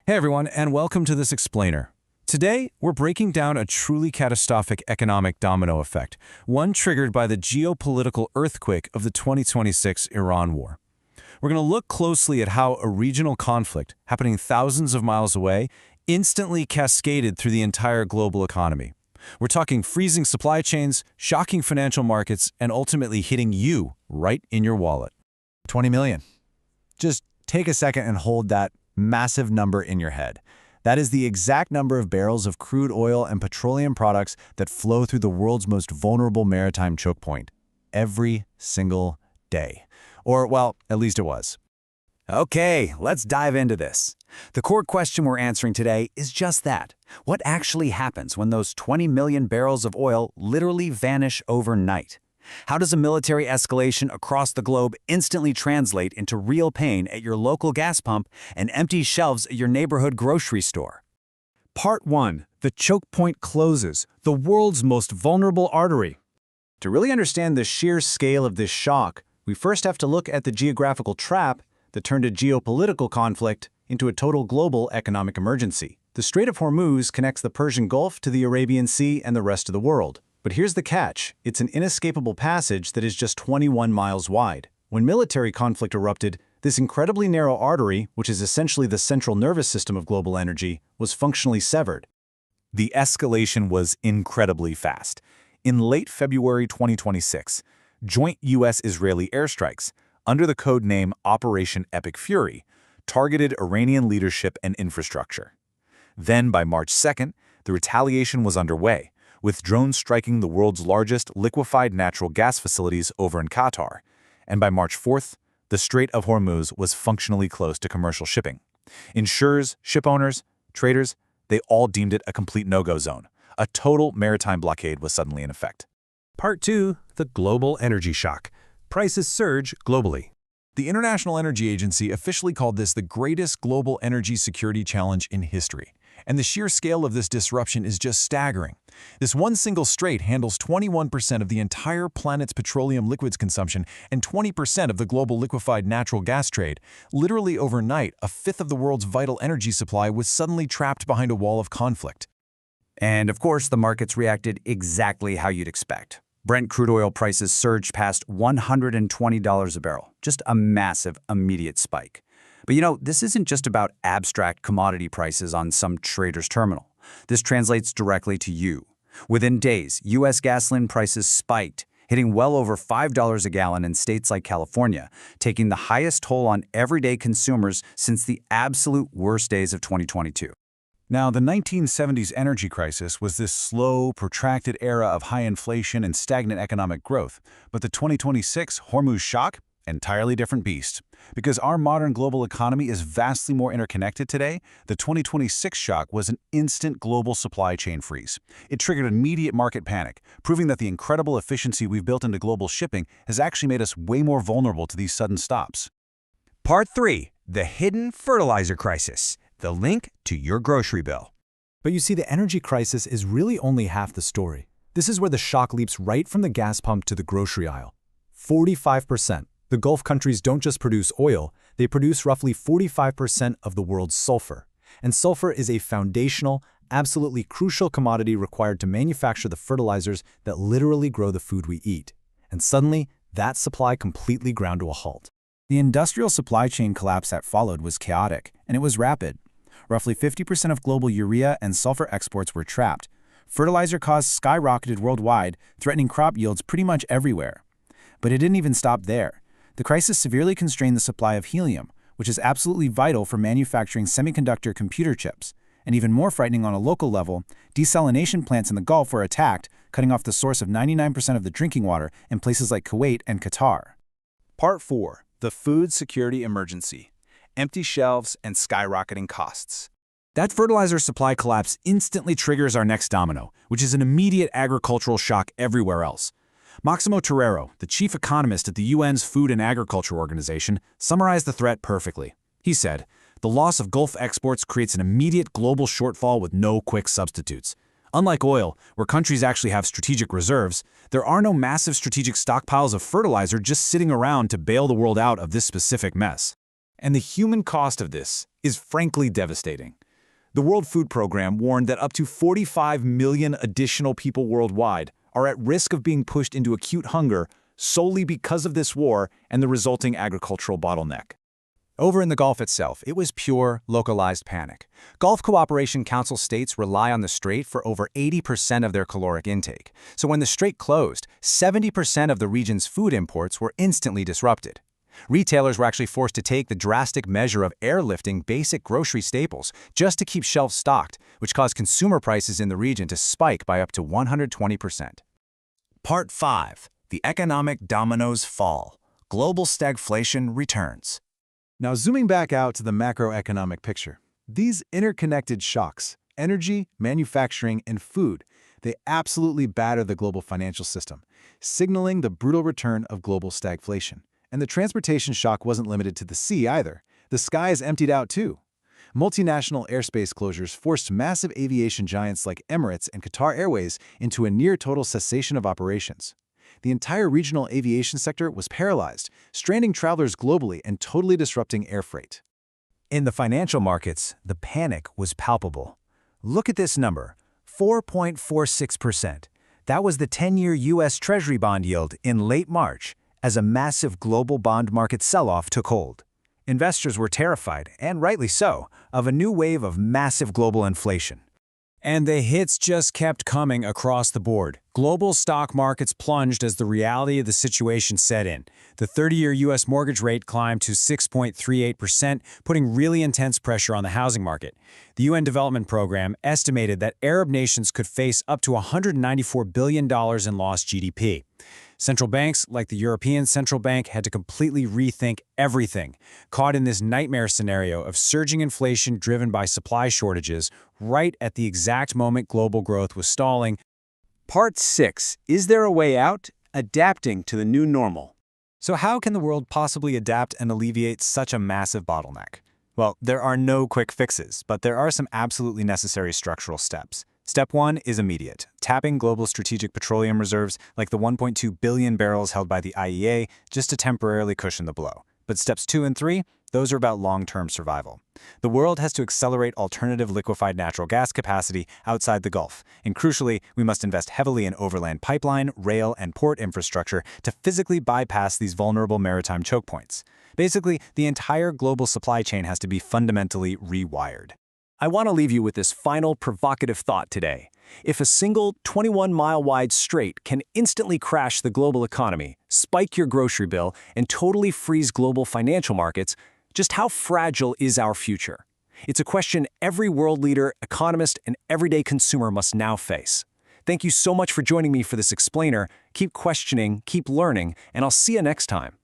Hey everyone, and welcome to this explainer. Today, we're breaking down a truly catastrophic economic domino effect, one triggered by the geopolitical earthquake of the 2026 Iran war. We're going to look closely at how a regional conflict, happening thousands of miles away, instantly cascaded through the entire global economy. We're talking freezing supply chains, shocking financial markets, and ultimately hitting you right in your wallet. 20 million. Just take a second and hold that massive number in your head. That is the exact number of barrels of crude oil and petroleum products that flow through the world's most vulnerable maritime choke point every single day. Or, well, at least it was. Okay, let's dive into this. The core question we're answering today is just that. What actually happens when those 20 million barrels of oil literally vanish overnight? How does a military escalation across the globe instantly translate into real pain at your local gas pump and empty shelves at your neighborhood grocery store? Part 1. The choke point closes, the world's most vulnerable artery. To really understand the sheer scale of this shock, we first have to look at the geographical trap that turned a geopolitical conflict into a total global economic emergency. The Strait of Hormuz connects the Persian Gulf to the Arabian Sea and the rest of the world. But here's the catch. It's an inescapable passage that is just 21 miles wide. When military conflict erupted, this incredibly narrow artery, which is essentially the central nervous system of global energy, was functionally severed. The escalation was incredibly fast. In late February 2026, joint U.S.-Israeli airstrikes, under the code name Operation Epic Fury, targeted Iranian leadership and infrastructure. Then, by March 2nd, the retaliation was underway, with drones striking the world's largest liquefied natural gas facilities over in Qatar. And by March 4th, the Strait of Hormuz was functionally closed to commercial shipping. Insurers, ship owners, traders, they all deemed it a complete no-go zone. A total maritime blockade was suddenly in effect. Part 2. The global energy shock. Prices surge globally. The International Energy Agency officially called this the greatest global energy security challenge in history. And the sheer scale of this disruption is just staggering. This one single strait handles 21% of the entire planet's petroleum liquids consumption and 20% of the global liquefied natural gas trade. Literally overnight, a fifth of the world's vital energy supply was suddenly trapped behind a wall of conflict. And of course, the markets reacted exactly how you'd expect. Brent crude oil prices surged past $120 a barrel, just a massive, immediate spike. But this isn't just about abstract commodity prices on some trader's terminal. This translates directly to you. Within days, U.S. gasoline prices spiked, hitting well over $5 a gallon in states like California, taking the highest toll on everyday consumers since the absolute worst days of 2022. Now, the 1970s energy crisis was this slow, protracted era of high inflation and stagnant economic growth. But the 2026 Hormuz shock? Entirely different beast. Because our modern global economy is vastly more interconnected today, the 2026 shock was an instant global supply chain freeze. It triggered immediate market panic, proving that the incredible efficiency we've built into global shipping has actually made us way more vulnerable to these sudden stops. Part 3. The hidden fertilizer crisis. The link to your grocery bill. But you see, the energy crisis is really only half the story. This is where the shock leaps right from the gas pump to the grocery aisle. 45%. The Gulf countries don't just produce oil, they produce roughly 45% of the world's sulfur. And sulfur is a foundational, absolutely crucial commodity required to manufacture the fertilizers that literally grow the food we eat. And suddenly, that supply completely ground to a halt. The industrial supply chain collapse that followed was chaotic, and it was rapid. Roughly 50% of global urea and sulfur exports were trapped. Fertilizer costs skyrocketed worldwide, threatening crop yields pretty much everywhere. But it didn't even stop there. The crisis severely constrained the supply of helium, which is absolutely vital for manufacturing semiconductor computer chips. And even more frightening on a local level, desalination plants in the Gulf were attacked, cutting off the source of 99% of the drinking water in places like Kuwait and Qatar. Part 4. The food security emergency. Empty shelves and skyrocketing costs. That fertilizer supply collapse instantly triggers our next domino, which is an immediate agricultural shock everywhere else. Maximo Torero, the chief economist at the UN's Food and Agriculture Organization, summarized the threat perfectly. He said, "The loss of Gulf exports creates an immediate global shortfall with no quick substitutes. Unlike oil, where countries actually have strategic reserves, there are no massive strategic stockpiles of fertilizer just sitting around to bail the world out of this specific mess. And the human cost of this, is frankly devastating. The World Food Program warned that up to 45 million additional people worldwide are at risk of being pushed into acute hunger solely because of this war and the resulting agricultural bottleneck. Over in the Gulf itself, it was pure, localized panic. Gulf Cooperation Council states rely on the Strait for over 80% of their caloric intake. So when the Strait closed, 70% of the region's food imports were instantly disrupted. Retailers were actually forced to take the drastic measure of airlifting basic grocery staples just to keep shelves stocked, which caused consumer prices in the region to spike by up to 120%. Part 5. The economic dominoes fall. Global stagflation returns. Now zooming back out to the macroeconomic picture, these interconnected shocks, energy, manufacturing, and food, they absolutely batter the global financial system, signaling the brutal return of global stagflation. And the transportation shock wasn't limited to the sea either. The skies emptied out too. Multinational airspace closures forced massive aviation giants like Emirates and Qatar Airways into a near-total cessation of operations. The entire regional aviation sector was paralyzed, stranding travelers globally and totally disrupting air freight. In the financial markets, the panic was palpable. Look at this number, 4.46%. That was the 10-year U.S. Treasury bond yield in late March, as a massive global bond market sell-off took hold. Investors were terrified, and rightly so, of a new wave of massive global inflation. And the hits just kept coming across the board. Global stock markets plunged as the reality of the situation set in. The 30-year U.S. mortgage rate climbed to 6.38%, putting really intense pressure on the housing market. The UN Development Program estimated that Arab nations could face up to $194 billion in lost GDP. Central banks, like the European Central Bank, had to completely rethink everything, caught in this nightmare scenario of surging inflation driven by supply shortages right at the exact moment global growth was stalling. Part 6. Is there a way out? Adapting to the new normal. So how can the world possibly adapt and alleviate such a massive bottleneck? Well, there are no quick fixes, but there are some absolutely necessary structural steps. Step 1 is immediate, tapping global strategic petroleum reserves like the 1.2 billion barrels held by the IEA just to temporarily cushion the blow. But steps 2 and 3, those are about long-term survival. The world has to accelerate alternative liquefied natural gas capacity outside the Gulf, and crucially, we must invest heavily in overland pipeline, rail, and port infrastructure to physically bypass these vulnerable maritime choke points. Basically, the entire global supply chain has to be fundamentally rewired. I want to leave you with this final provocative thought today. If a single 21-mile-wide strait can instantly crash the global economy, spike your grocery bill, and totally freeze global financial markets, just how fragile is our future? It's a question every world leader, economist, and everyday consumer must now face. Thank you so much for joining me for this explainer. Keep questioning, keep learning, and I'll see you next time.